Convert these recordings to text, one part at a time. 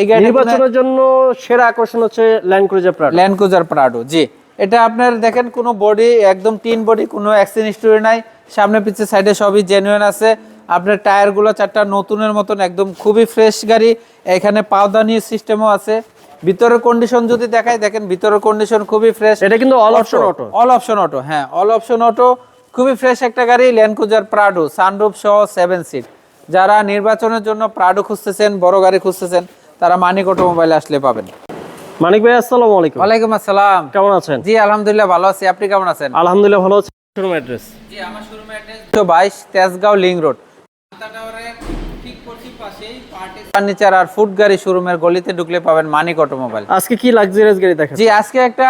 এই গাড়িটা নির্বাচনের জন্য সেরা আকর্ষণ হচ্ছে Land Cruiser Prado. Land Cruiser Prado, জি। এটা আপনার দেখেন কোনো বডি একদম টিন বডি, কোনো অ্যাক্সিডেন্ট হিস্টরি নাই, সামনে পিছে সাইডে সবই জেনুইন আছে। আপনার টায়ারগুলো চারটা নতুনের মতন, একদম খুবই ফ্রেশ গাড়ি। এখানে পাওদানি সিস্টেমও আছে। ভিতরের কন্ডিশন যদি দেখাই, দেখেন ভিতরের কন্ডিশন খুবই ফ্রেশ। এটা কিন্তু all option auto. All option auto, হ্যাঁ অল অপশন অটো, খুবই ফ্রেশ একটা গাড়ি। ল্যান্ড ক্রুজার প্রাডো সানরুফ সহ 7 সিট। যারা নির্বাচনের জন্য প্রাডো খুঁজতেছেন, বড় গাড়ি খুঁজতেছেন, তারা মানিক অটোমোবাইলে আসলে পাবেন। মানিক ভাই আসসালামু আলাইকুম। ওয়ালাইকুম আসসালাম, কেমন আছেন? জি আলহামদুলিল্লাহ ভালো আছি, আপনি কেমন আছেন? আলহামদুলিল্লাহ ভালো আছি। Showroom address? জি আমার showroom address 22 Tejgaon link road, টাওয়ারের ঠিক পশ্চিম পাশেই পার্টি ফার্নিচার আর ফুড গাড়ি শোরুমের গলিতে ঢুকলে পাবেন মানিক অটোমোবাইল। আজকে কি লাক্সারিয়াস গাড়ি দেখাচ্ছেন? জি আজকে একটা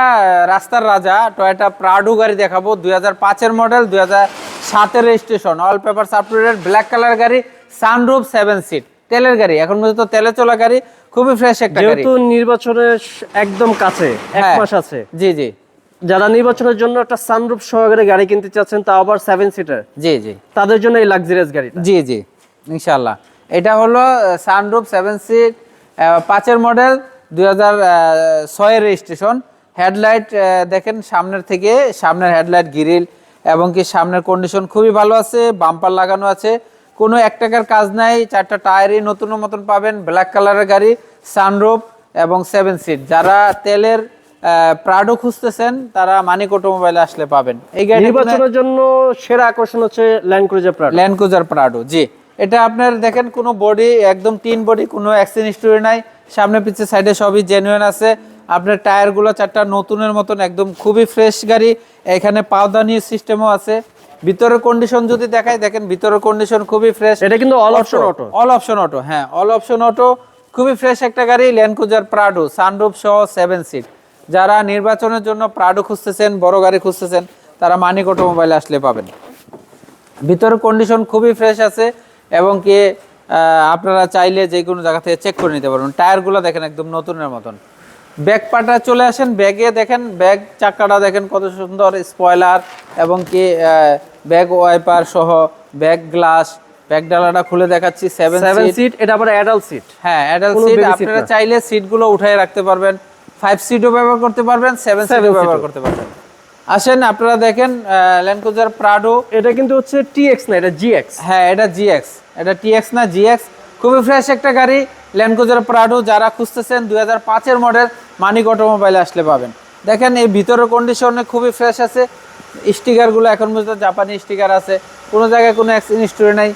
রাস্তার রাজা টয়োটা প্রাডো গাড়ি দেখাবো। 2005 এর মডেল, 2007 এর registration, all papers up to date, black colour গাড়ি, সানরুফ 7 সিট, তেলের গাড়ি, এখন পর্যন্ত তেলে চলা গাড়ি, খুবই ফ্রেশ একটা গাড়ি। যেহেতু নির্বাচনের একদম কাছে, এক মাস আছে, জি জি, যারা নির্বাচনের জন্য একটা সানরুফ সহকারে গাড়ি কিনতে চাচ্ছেন, তাও আবার 7 সিটার, জি জি, তাদের জন্য এই লাক্সারিয়াস গাড়িটা। জি জি ইনশাআল্লাহ। এটা হলো সানরুফ 7 সিট, 5 এর মডেল, 2006 এর রেজিস্ট্রেশন। হেডলাইট দেখেন সামনের থেকে, সামনের হেডলাইট গ্রিল এবং কি সামনের কন্ডিশন খুবই ভালো আছে, বাম্পার লাগানো আছে, কোনো 1 টাকার কাজ নাই, 4টা টায়ারই নতুনের মতন পাবেন, ব্ল্যাক কালারের গাড়ি, সানরুফ এবং 7 সিট। যারা তেলের প্রাডো খুঁজতেছেন তারা মানিক অটোমোবাইলে আসলে পাবেন। এই গাড়ি নির্বাচনের জন্য সেরা আকর্ষণ হচ্ছে Land Cruiser Prado. Land Cruiser Prado, জি। এটা আপনার দেখেন কোনো বডি একদম টিন বডি, কোনো অ্যাক্সিডেন্ট হিস্টরি নাই, সামনে পিছে সাইডে সবই জেনুইন আছে। আপনার টায়ারগুলো চারটা নতুনের মতন, একদম খুবই ফ্রেশ গাড়ি। এখানে পাওদানি সিস্টেমও আছে। ভিতরের কন্ডিশন যদি দেখাই, দেখেন ভিতরের কন্ডিশন খুবই ফ্রেশ। এটা কিন্তু all option auto. All option auto, হ্যাঁ অল অপশন অটো, খুবই ফ্রেশ একটা গাড়ি। ল্যান্ড ক্রুজার প্রাডো সানরুফ সহ 7 সিট। যারা নির্বাচনের জন্য প্রাডো খুঁজতেছেন, বড় গাড়ি খুঁজতেছেন, তারা মানিক অটোমোবাইলে আসলে পাবেন। ভিতরের কন্ডিশন খুবই ফ্রেশ আছে এবং কি আপনারা চাইলে যে কোনো জায়গা থেকে চেক করে নিতে পারবেন। টায়ারগুলো দেখেন একদম নতুনের মতন। ব্যাক পাটা চলে আসেন, ব্যাগে দেখেন, ব্যাগ চাকাটা দেখেন কত সুন্দর, স্পয়লার এবং কি ব্যাগ ওয়াইপার সহ, ব্যাক গ্লাস, ব্যাক ডালাটা খুলে দেখাচ্ছি। 7 সিট, এটা আবার অ্যাডাল্ট সিট। হ্যাঁ অ্যাডাল্ট সিট। আপনারা চাইলে সিটগুলো উঠায় রাখতে পারবেন, 5 সিটও ব্যবহার করতে পারবেন, 7 সিটও ব্যবহার করতে পারবেন। আসেন আপনারা দেখেন ল্যান্ড ক্রুজার প্রাডো। এটা কিন্তু হচ্ছে টিএক্স না, এটা জিএক্স। হ্যাঁ এটা জিএক্স, এটা টিএক্স না জিএক্স, খুবই ফ্রেশ একটা গাড়ি। ল্যান্ড ক্রুজার প্রাডো যারা খুঁজতেছেন 2005 এর মডেল, মানিক অটোমোবাইলে আসলে পাবেন। দেখেন এই ভিতরের কন্ডিশনে খুবই ফ্রেশ আছে। স্টিকারগুলো এখন পর্যন্ত জাপানি স্টিকার আছে, কোনো জায়গায় কোনো অ্যাক্সিডেন্ট হিস্টরি নাই,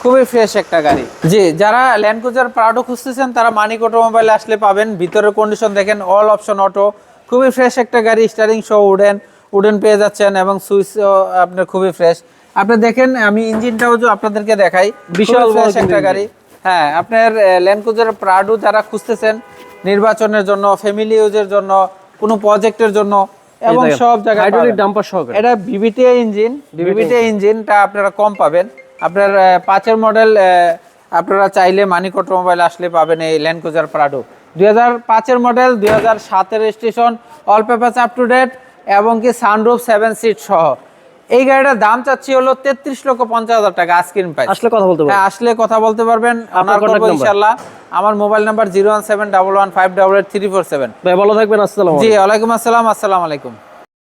খুবই ফ্রেশ একটা গাড়ি। জি যারা ল্যান্ড ক্রুজার প্রাডো খুঁজতেছেন তারা মানিক অটোমোবাইলে আসলে পাবেন। ভিতরের কন্ডিশন দেখেন, অল অপশন অটো, খুবই ফ্রেশ একটা গাড়ি। স্টারিং সহ উডেন পেয়ে যাচ্ছেন এবং সুইচও আপনার খুবই ফ্রেশ। আপনি দেখেন, আমি ইঞ্জিনটাও যে আপনাদেরকে দেখাই, বিশাল ফ্রেশ একটা গাড়ি। হ্যাঁ আপনার ল্যান্ড ক্রুজার প্রাডো যারা খুঁজতেছেন নির্বাচনের জন্য, ফ্যামিলি ইউজের জন্য, কোনো প্রজেক্টের জন্য এবং সব জায়গায় হাইড্রোলিক ডাম্পার সহকারে। এটা বিবিটিআই ইঞ্জিন, বিবিটিআই ইঞ্জিনটা আপনারা কম পাবেন। আপনার 5 এর মডেল, আপনারা চাইলে মানিক অটোমোবাইল আসলে পাবেন এই ল্যান্ড ক্রুজার প্রাডো। 2005 এর মডেল, 2007 এর registration, all papers up to date এবং কি সানরুফ 7 সিট সহ। এই গাড়িটার দাম চাচ্ছি হলো 33,50,000 টাকা আস্কিং প্রাইস। আসলে কথা বলতে পারবেন? হ্যাঁ আসলে কথা বলতে পারবেন, আপনার করব ইনশাআল্লাহ। আমার মোবাইল নাম্বার 01711588347। ভাই ভালো থাকবেন, আসসালামু আলাইকুম। জি ওয়ালাইকুম আসসালাম, আসসালামু আলাইকুম।